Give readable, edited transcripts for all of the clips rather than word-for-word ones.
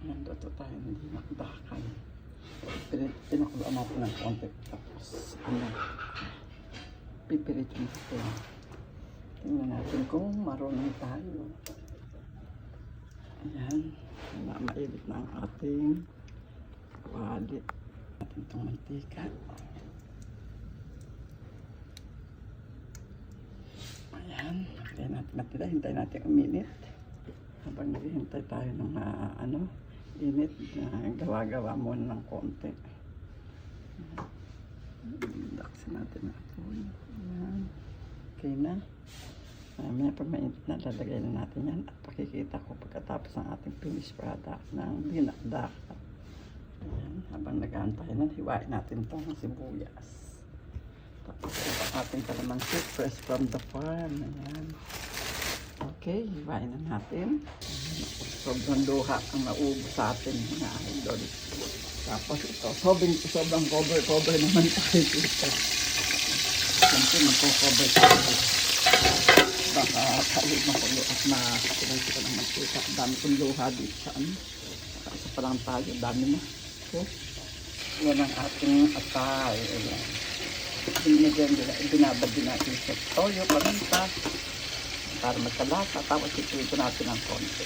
Nandoto tayo, hindi nakadakan. Pinakulaan natin ng konti. Tapos, pipirit natin. Tingnan natin kung marunong tayo. Ayan. Mainit na ang ating wali. Natin itong mantika. Ayan. Hintayin natin uminit. Habang naghihintay tayo ng init na gawa-gawa muna ng konti. Daksin natin na ito. Ayan. Okay na. Mamaya pag mainit na, lalagay na natin yan at pakikita ko pagkatapos ng ating finished product ng dinakdak. Ayan. Habang nag-aantay na, hiwain natin itong sibuyas. Tapos ito ang ating kalamansi fresh from the farm. Ayan. Okay, hiwain na natin. Sobrang luha ang naubo sa atin mga idol. Tapos ito, sobrang cover naman tayo dito. Siyempre, magko-cover tayo. Baka tayo makulo at makakilay ko ng mantika. Dami kong luha dito sa Isa pa lang tayo, dami na. Okay. Yan ang ating atay. Ayan. Binabad din natin sa toyo, paminta. Para magkalasa, tapos ituloy natin ng konti.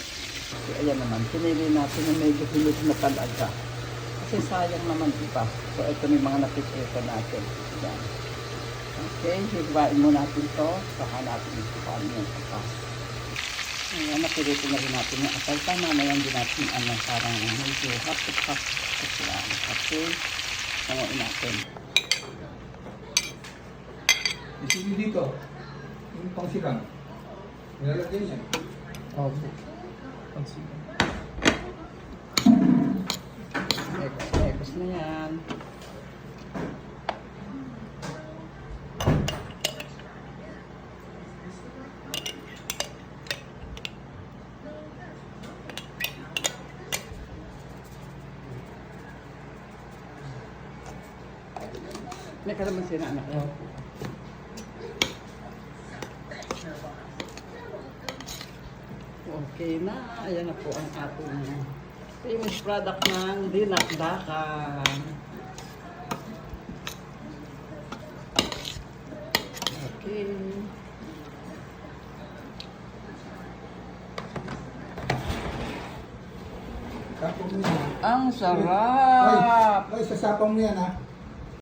So, ayan naman, pinili natin na medyo hilig na talaga. Kasi sayang naman, diba? So, ito yung mga napipita natin. Ayan. Okay, hiwain mo natin to. Saka natin itupan yung atas. Ayan, napilito na rin natin yung asal. Mamamayan din natin parang medyo hapit-hapit. Okay, tangoin natin. Isipin dito, yung pangsigang. Nilalagyan niya. Okay. Pangsigang. Ekos na yan. May kalamansi na anak ko. Okay na. Ayan na po ang ating finished product ng dinakdakan. Okay. Sapang mo yan. Ang sarap! Ay, sasapang mo yan ha.